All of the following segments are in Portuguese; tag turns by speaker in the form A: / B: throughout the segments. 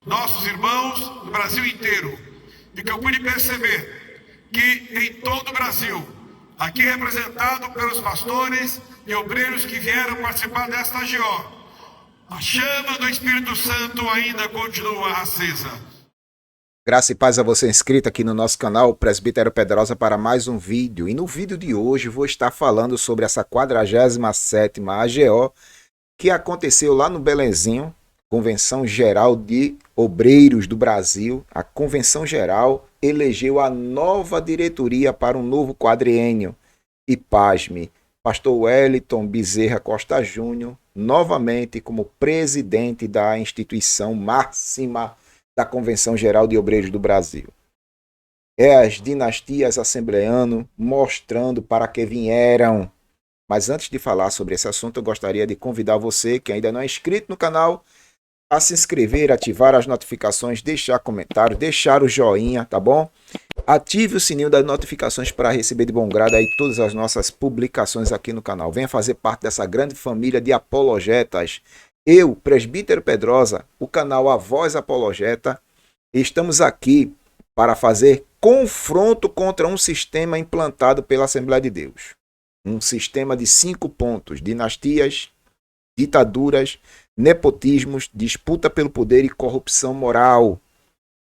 A: nossos irmãos do Brasil inteiro. E que eu pude perceber que em todo o Brasil, aqui representado pelos pastores e obreiros que vieram participar desta AGO, a chama do Espírito Santo ainda continua acesa.
B: Graça e paz a você inscrito aqui no nosso canal Presbítero Pedrosa para mais um vídeo. E no vídeo de hoje vou estar falando sobre essa 47ª AGO que aconteceu lá no Belenzinho, Convenção Geral de Obreiros do Brasil. A Convenção Geral elegeu a nova diretoria para um novo quadriênio. E pasme, pastor Wellington Bezerra Costa Júnior, novamente como presidente da instituição máxima da Convenção Geral de Obreiros do Brasil. É as dinastias assembleano mostrando para que vieram. Mas antes de falar sobre esse assunto, eu gostaria de convidar você que ainda não é inscrito no canal a se inscrever, ativar as notificações, deixar comentário, deixar o joinha, tá bom? Ative o sininho das notificações para receber de bom grado aí todas as nossas publicações aqui no canal. Venha fazer parte dessa grande família de apologetas. Eu, Presbítero Pedrosa, o canal A Voz Apologeta, estamos aqui para fazer confronto contra um sistema implantado pela Assembleia de Deus. Um sistema de 5 pontos: dinastias, ditaduras, nepotismos, disputa pelo poder e corrupção moral.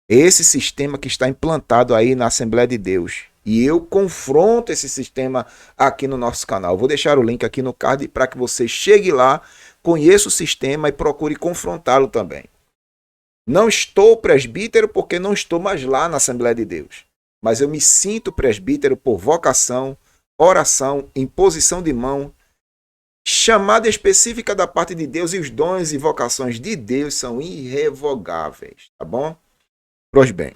B: Esse sistema que está implantado aí na Assembleia de Deus. E eu confronto esse sistema aqui no nosso canal. Vou deixar o link aqui no card para que você chegue lá, conheça o sistema e procure confrontá-lo também. Não estou presbítero porque não estou mais lá na Assembleia de Deus. Mas eu me sinto presbítero por vocação, oração, imposição de mão, chamada específica da parte de Deus, e os dons e vocações de Deus são irrevogáveis, tá bom? Pois bem,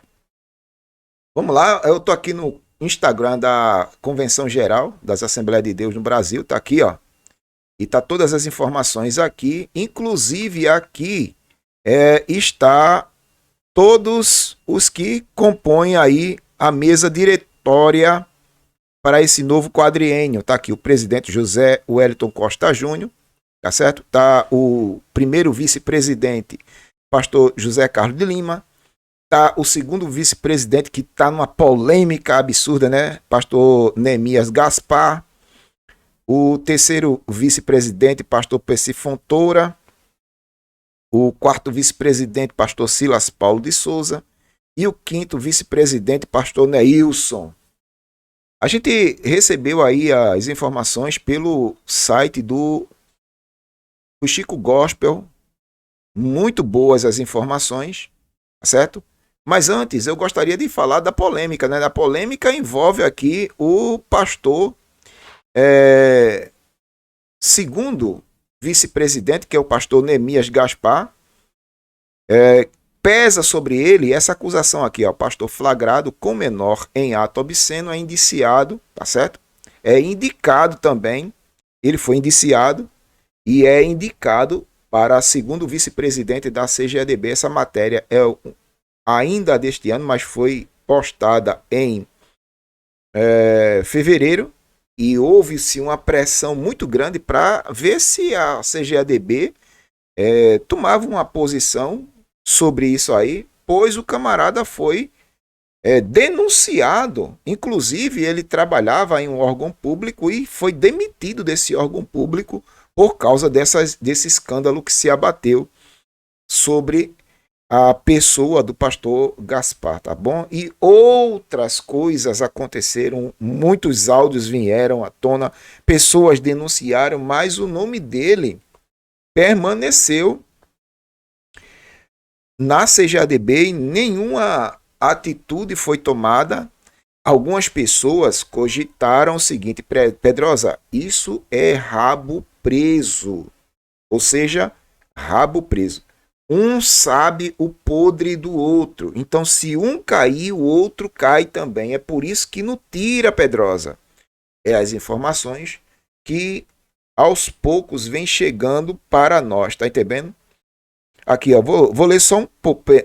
B: vamos lá, eu tô aqui no Instagram da Convenção Geral das Assembleias de Deus no Brasil, tá aqui, ó, e tá todas as informações aqui, inclusive aqui está todos os que compõem aí a mesa diretória para esse novo quadriênio. Tá aqui o presidente José Wellington Costa Júnior, tá certo? Tá o primeiro vice-presidente, pastor José Carlos de Lima. Tá o segundo vice-presidente, que tá numa polêmica absurda, né? Pastor Neemias Gaspar. O terceiro vice-presidente, pastor Percy Fontoura. O quarto vice-presidente, pastor Silas Paulo de Souza. E o quinto vice-presidente, pastor Neilson. A gente recebeu aí as informações pelo site do Chico Gospel. Muito boas as informações, certo? Mas antes eu gostaria de falar da polêmica, né? A polêmica envolve aqui o pastor segundo vice-presidente, que é o pastor Neemias Gaspar. Pesa sobre ele essa acusação aqui, ó, pastor flagrado com menor em ato obsceno, é indiciado, tá certo? É indicado também, ele foi indiciado e é indicado para segundo vice-presidente da CGADB. Essa matéria é ainda deste ano, mas foi postada em fevereiro, e houve-se uma pressão muito grande para ver se a CGADB tomava uma posição sobre isso aí, pois o camarada foi denunciado. Inclusive, ele trabalhava em um órgão público e foi demitido desse órgão público por causa desse escândalo que se abateu sobre a pessoa do pastor Gaspar, tá bom? E outras coisas aconteceram, muitos áudios vieram à tona, pessoas denunciaram, mas o nome dele permaneceu na CGADB e nenhuma atitude foi tomada. Algumas pessoas cogitaram o seguinte: Pedrosa, isso é rabo preso. Ou seja, rabo preso. Um sabe o podre do outro. Então, se um cair, o outro cai também. É por isso que não tira, Pedrosa. É as informações que aos poucos vem chegando para nós, tá entendendo? Aqui, ó, vou ler só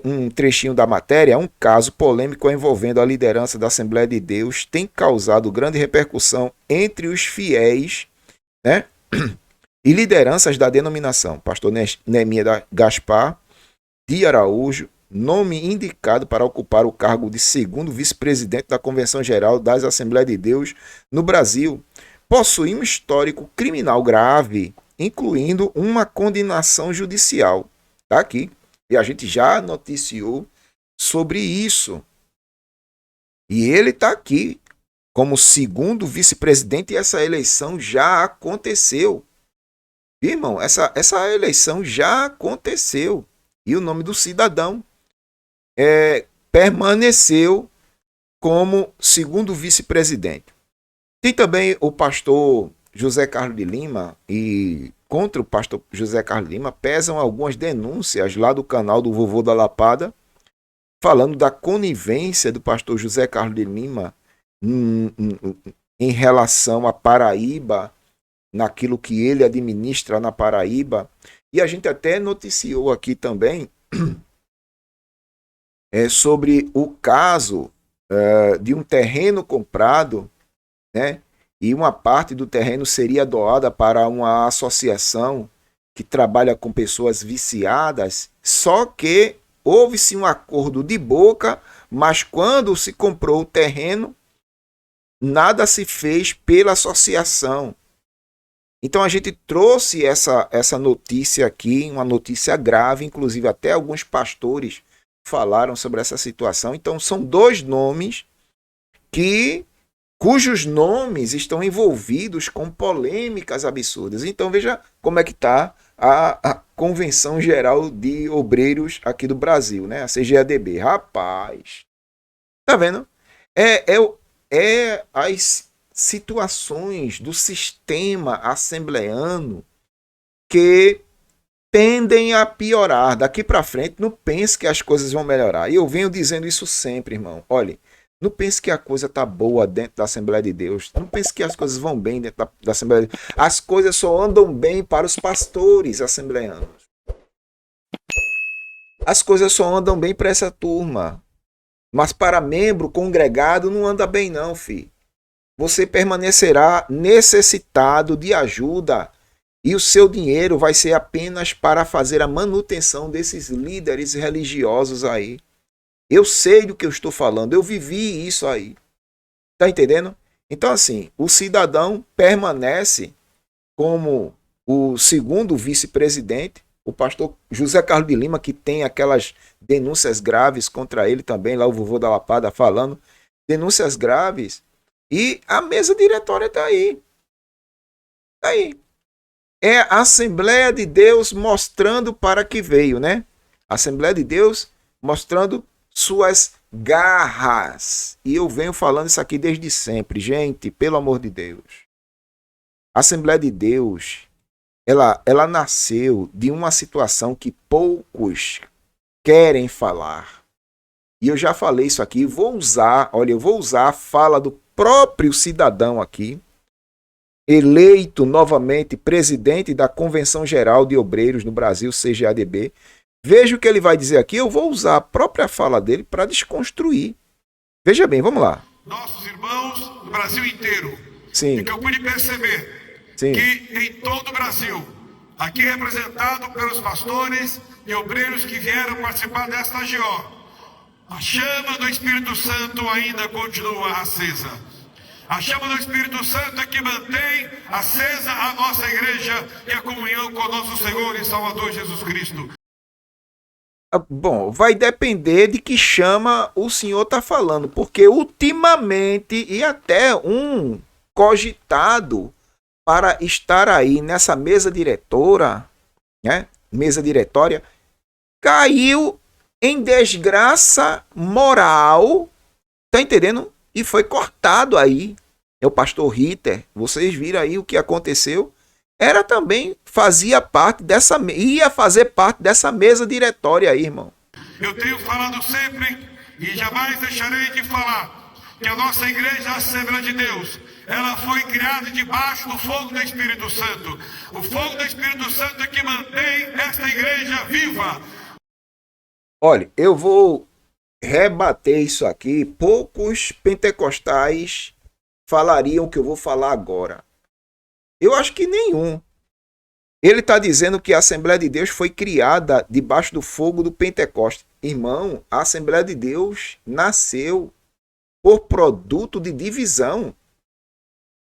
B: um trechinho da matéria. Um caso polêmico envolvendo a liderança da Assembleia de Deus tem causado grande repercussão entre os fiéis, né, e lideranças da denominação. Pastor Neemias Gaspar de Araújo, nome indicado para ocupar o cargo de segundo vice-presidente da Convenção Geral das Assembleias de Deus no Brasil, possui um histórico criminal grave, incluindo uma condenação judicial. Está aqui. E a gente já noticiou sobre isso. E ele está aqui como segundo vice-presidente e essa eleição já aconteceu. Irmão, essa eleição já aconteceu. E o nome do cidadão permaneceu como segundo vice-presidente. Tem também o pastor José Carlos de Lima, e contra o pastor José Carlos de Lima pesam algumas denúncias lá do canal do Vovô da Lapada, falando da conivência do pastor José Carlos de Lima em relação à Paraíba, naquilo que ele administra na Paraíba. E a gente até noticiou aqui também sobre o caso de um terreno comprado, né? E uma parte do terreno seria doada para uma associação que trabalha com pessoas viciadas, só que houve-se um acordo de boca, mas quando se comprou o terreno, nada se fez pela associação. Então a gente trouxe essa notícia aqui, uma notícia grave, inclusive até alguns pastores falaram sobre essa situação. Então são dois nomes cujos nomes estão envolvidos com polêmicas absurdas. Então veja como é que está a Convenção Geral de Obreiros aqui do Brasil, né? A CGADB. Rapaz, tá vendo? As situações do sistema assembleano que tendem a piorar. Daqui para frente, não pense que as coisas vão melhorar. E eu venho dizendo isso sempre, irmão. Olha, não pense que a coisa tá boa dentro da Assembleia de Deus. Não pense que as coisas vão bem dentro da Assembleia de Deus. As coisas só andam bem para os pastores assembleanos. As coisas só andam bem para essa turma. Mas para membro congregado não anda bem não, filho. Você permanecerá necessitado de ajuda e o seu dinheiro vai ser apenas para fazer a manutenção desses líderes religiosos aí. Eu sei do que eu estou falando, eu vivi isso aí. Tá entendendo? Então assim, o cidadão permanece como o segundo vice-presidente, o pastor José Carlos de Lima, que tem aquelas denúncias graves contra ele também, lá o Vovô da Lapada falando, denúncias graves, e a mesa diretória está aí. Está aí. É a Assembleia de Deus mostrando para que veio, né? A Assembleia de Deus mostrando suas garras. E eu venho falando isso aqui desde sempre. Gente, pelo amor de Deus. A Assembleia de Deus, ela nasceu de uma situação que poucos querem falar. E eu já falei isso aqui, eu vou usar a fala do próprio cidadão aqui, eleito novamente presidente da Convenção Geral de Obreiros no Brasil, CGADB. Veja o que ele vai dizer aqui, eu vou usar a própria fala dele para desconstruir. Veja bem, vamos lá.
A: Nossos irmãos do Brasil inteiro.
B: Sim.
A: E que eu pude perceber que em todo o Brasil, aqui representado pelos pastores e obreiros que vieram participar desta AGO, a chama do Espírito Santo ainda continua acesa. A chama do Espírito Santo é que mantém acesa a nossa igreja e a comunhão com o nosso Senhor e Salvador Jesus Cristo.
B: Bom, vai depender de que chama o senhor está falando, porque ultimamente, e até um cogitado para estar aí nessa mesa diretora, né? Mesa diretória, caiu em desgraça moral, tá entendendo? E foi cortado aí. É o pastor Ritter, vocês viram aí o que aconteceu. Era também, ia fazer parte dessa mesa diretória aí, irmão.
A: Eu tenho falado sempre e jamais deixarei de falar que a nossa igreja, a Assembleia de Deus, ela foi criada debaixo do fogo do Espírito Santo. O fogo do Espírito Santo é que mantém esta igreja viva.
B: Olha, eu vou rebater isso aqui. Poucos pentecostais falariam o que eu vou falar agora. Eu acho que nenhum. Ele está dizendo que a Assembleia de Deus foi criada debaixo do fogo do Pentecostes. Irmão, a Assembleia de Deus nasceu por produto de divisão.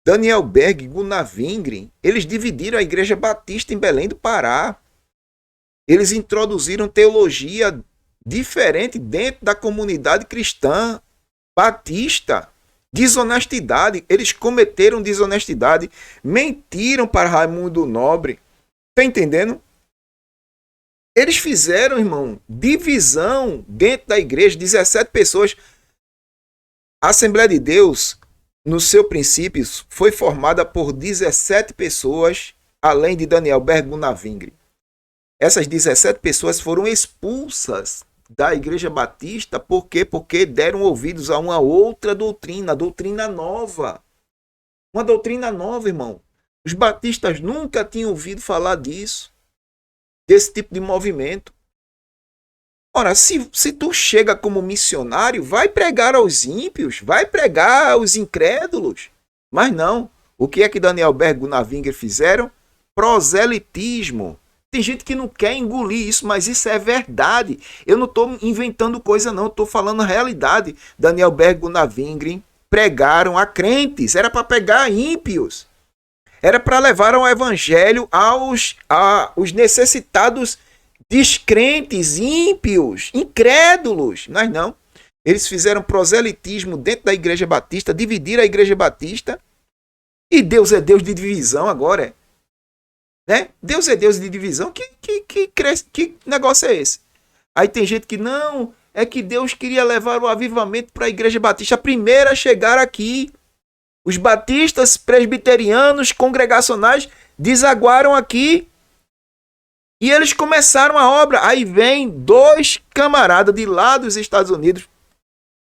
B: Daniel Berg e Gunnar Wingren, eles dividiram a Igreja Batista em Belém do Pará. Eles introduziram teologia diferente dentro da comunidade cristã batista. Desonestidade, eles cometeram desonestidade, mentiram para Raimundo Nobre. Tá entendendo? Eles fizeram, irmão, divisão dentro da igreja, 17 pessoas. A Assembleia de Deus, no seu princípio, foi formada por 17 pessoas, além de Daniel Berg e Gunnar Wingren. Essas 17 pessoas foram expulsas da Igreja Batista, por quê? Porque deram ouvidos a uma outra doutrina, doutrina nova. Uma doutrina nova, irmão. Os batistas nunca tinham ouvido falar disso, desse tipo de movimento. Ora, se tu chega como missionário, vai pregar aos ímpios, vai pregar aos incrédulos. Mas não. O que é que Daniel Berg e Gunnar Wingren fizeram? Proselitismo. Tem gente que não quer engolir isso, mas isso é verdade. Eu não estou inventando coisa não, estou falando a realidade. Daniel Berg e Gunnar Wingren pregaram a crentes, era para pegar ímpios. Era para levar o evangelho aos necessitados, descrentes, ímpios, incrédulos. Mas não. Eles fizeram proselitismo dentro da Igreja Batista, dividiram a Igreja Batista. E Deus é Deus de divisão agora, é? Né? Deus é Deus de divisão. Que negócio é esse? Aí tem gente que não, é que Deus queria levar o avivamento para a Igreja Batista, a primeira a chegar aqui. Os batistas, presbiterianos, congregacionais desaguaram aqui e eles começaram a obra. Aí vem dois camaradas de lá dos Estados Unidos.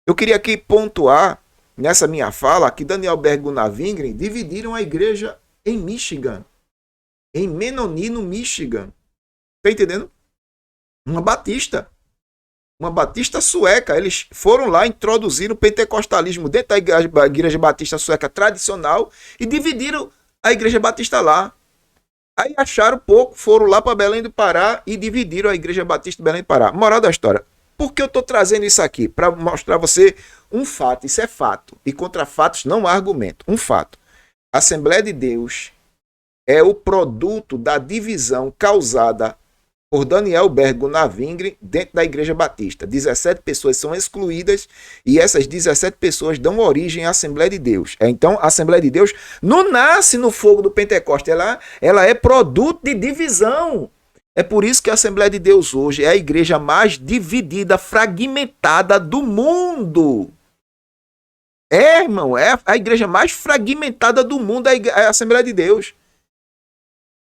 B: Eu queria aqui pontuar nessa minha fala que Daniel Berg e Gunnar Wingren dividiram a igreja em Michigan, em Menominee, no Michigan. Tá entendendo? Uma batista sueca. Eles foram lá, introduziram o pentecostalismo dentro da igreja batista sueca tradicional e dividiram a igreja batista lá. Aí acharam pouco, foram lá para Belém do Pará e dividiram a igreja batista de Belém do Pará. Moral da história. Por que eu estou trazendo isso aqui? Para mostrar a você um fato. Isso é fato. E contra fatos não há argumento. Um fato. A Assembleia de Deus é o produto da divisão causada por Daniel Berg e Gunnar Wingren dentro da Igreja Batista. 17 pessoas são excluídas e essas 17 pessoas dão origem à Assembleia de Deus. Então, a Assembleia de Deus não nasce no fogo do Pentecostes, ela é produto de divisão. É por isso que a Assembleia de Deus hoje é a igreja mais dividida, fragmentada do mundo. É, irmão, é a igreja mais fragmentada do mundo, é a Assembleia de Deus.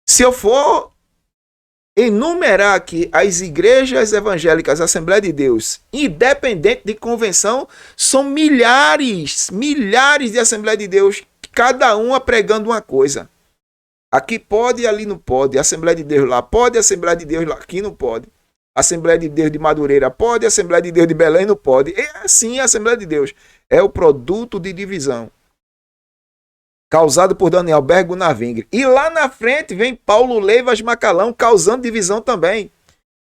B: Se eu for enumerar aqui as igrejas evangélicas, Assembleia de Deus, independente de convenção, são milhares de Assembleia de Deus, cada uma pregando uma coisa. Aqui pode e ali não pode. Assembleia de Deus lá pode, Assembleia de Deus lá aqui não pode. Assembleia de Deus de Madureira pode, Assembleia de Deus de Belém não pode. É assim a Assembleia de Deus. É o produto de divisão causado por Daniel Berg e Gunnar Wingren. E lá na frente vem Paulo Leivas Macalão causando divisão também.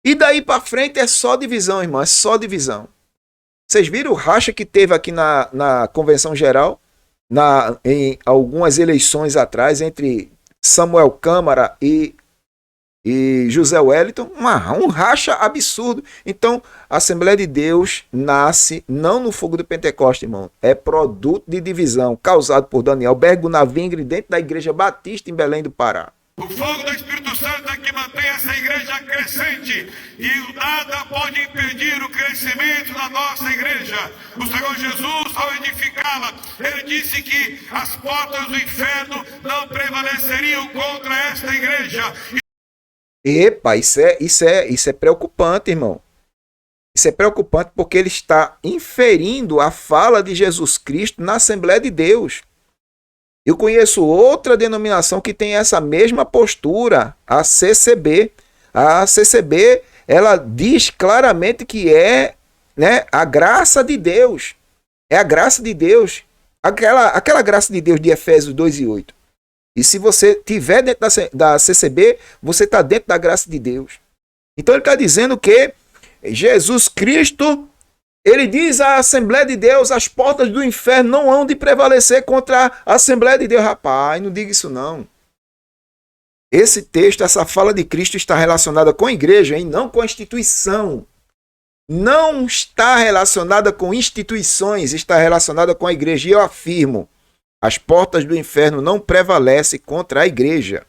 B: E daí para frente é só divisão, irmão. É só divisão. Vocês viram o racha que teve aqui na Convenção Geral? Em algumas eleições atrás, entre Samuel Câmara e José Wellington. Um racha absurdo. Então, a Assembleia de Deus nasce não no fogo do Pentecostes, irmão. É produto de divisão causado por Daniel Berg e Gunnar Wingren dentro da Igreja Batista em Belém do Pará.
A: O fogo do Espírito Santo é que mantém essa igreja crescente e nada pode impedir o crescimento da nossa igreja. O Senhor Jesus, ao edificá-la, ele disse que as portas do inferno não prevaleceriam contra esta igreja.
B: Epa, isso é preocupante, irmão. Isso é preocupante porque ele está inferindo a fala de Jesus Cristo na Assembleia de Deus. Eu conheço outra denominação que tem essa mesma postura, a CCB. A CCB, ela diz claramente que é, né, a graça de Deus. É a graça de Deus. Aquela graça de Deus de Efésios 2:8. E se você estiver dentro da CCB, você está dentro da graça de Deus. Então ele está dizendo que Jesus Cristo, ele diz à Assembleia de Deus, as portas do inferno não hão de prevalecer contra a Assembleia de Deus. Rapaz, não diga isso não. Esse texto, essa fala de Cristo está relacionada com a igreja e não com a instituição. Não está relacionada com instituições, está relacionada com a igreja. E eu afirmo, as portas do inferno não prevalecem contra a igreja.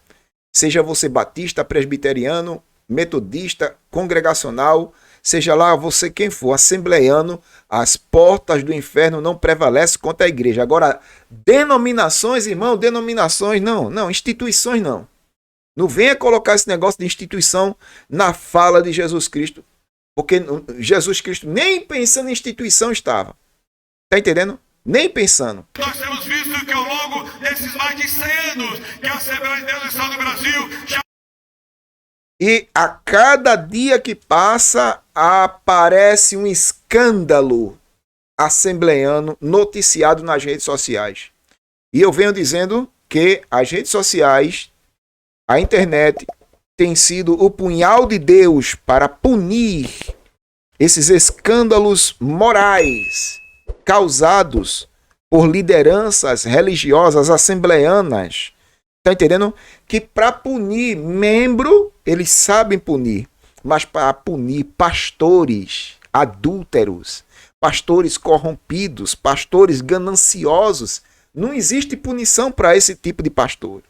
B: Seja você batista, presbiteriano, metodista, congregacional, seja lá você quem for, assembleiano, as portas do inferno não prevalecem contra a igreja. Agora, denominações, irmão, denominações não, instituições não. Não venha colocar esse negócio de instituição na fala de Jesus Cristo, porque Jesus Cristo nem pensando em instituição estava. Está entendendo? Nem pensando.
A: Nós temos visto que ao longo desses mais de 100 anos que a Assembleia de Deus do Estado do Brasil já...
B: E a cada dia que passa, aparece um escândalo assembleiano noticiado nas redes sociais. E eu venho dizendo que as redes sociais, a internet, tem sido o punhal de Deus para punir esses escândalos morais causados por lideranças religiosas assembleianas. Está entendendo? Que para punir membro, eles sabem punir. Mas para punir pastores adúlteros, pastores corrompidos, pastores gananciosos, não existe punição para esse tipo de pastor.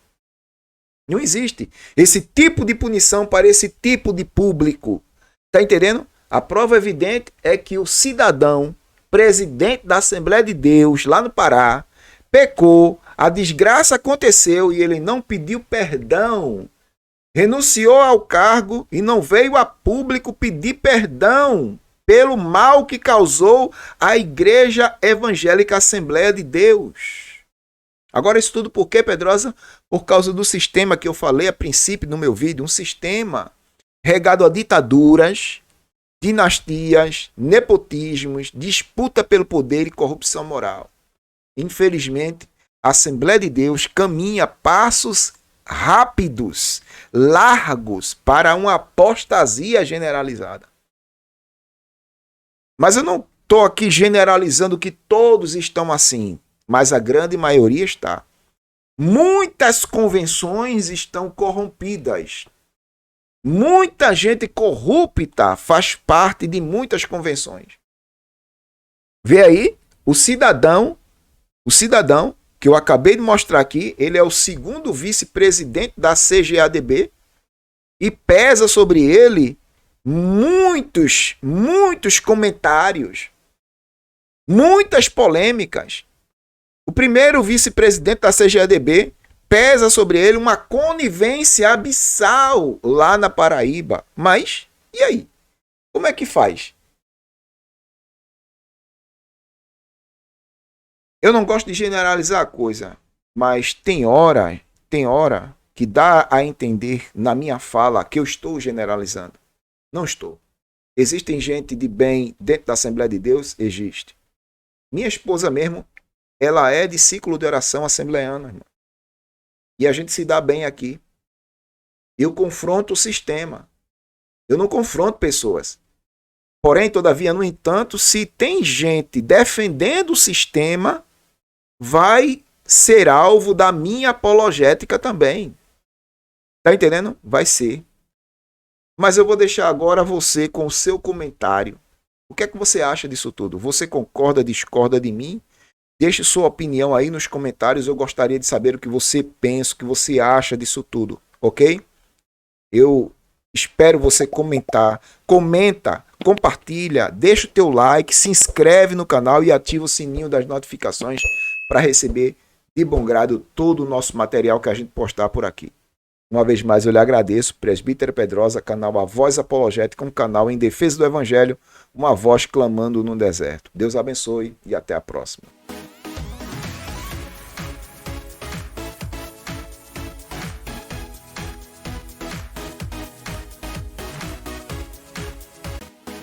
B: Não existe esse tipo de punição para esse tipo de público. Está entendendo? A prova evidente é que o cidadão, presidente da Assembleia de Deus, lá no Pará, pecou, a desgraça aconteceu e ele não pediu perdão. Renunciou ao cargo e não veio a público pedir perdão pelo mal que causou à Igreja Evangélica Assembleia de Deus. Agora isso tudo por quê, Pedrosa? Por causa do sistema que eu falei a princípio no meu vídeo, um sistema regado a ditaduras, dinastias, nepotismos, disputa pelo poder e corrupção moral. Infelizmente, a Assembleia de Deus caminha passos rápidos, largos, para uma apostasia generalizada. Mas eu não estou aqui generalizando que todos estão assim, mas a grande maioria está. Muitas convenções estão corrompidas. Muita gente corrupta faz parte de muitas convenções. Vê aí, o cidadão que eu acabei de mostrar aqui, ele é o segundo vice-presidente da CGADB e pesa sobre ele muitos comentários, muitas polêmicas. O primeiro vice-presidente da CGADB pesa sobre ele uma conivência abissal lá na Paraíba. Mas, e aí? Como é que faz? Eu não gosto de generalizar a coisa, mas tem hora que dá a entender na minha fala que eu estou generalizando. Não estou. Existem gente de bem dentro da Assembleia de Deus? Existe. Minha esposa mesmo, ela é de ciclo de oração assembleiana, irmão. E a gente se dá bem aqui. Eu confronto o sistema. Eu não confronto pessoas. Porém, todavia, no entanto, se tem gente defendendo o sistema, vai ser alvo da minha apologética também. Tá entendendo? Vai ser. Mas eu vou deixar agora você com o seu comentário. O que é que você acha disso tudo? Você concorda, discorda de mim? Deixe sua opinião aí nos comentários. Eu gostaria de saber o que você pensa, o que você acha disso tudo, ok? Eu espero você comentar. Comenta, compartilha, deixa o teu like, se inscreve no canal e ativa o sininho das notificações para receber de bom grado todo o nosso material que a gente postar por aqui. Uma vez mais eu lhe agradeço, Presbítero Pedrosa, canal A Voz Apologética, um canal em defesa do Evangelho, uma voz clamando no deserto. Deus abençoe e até a próxima.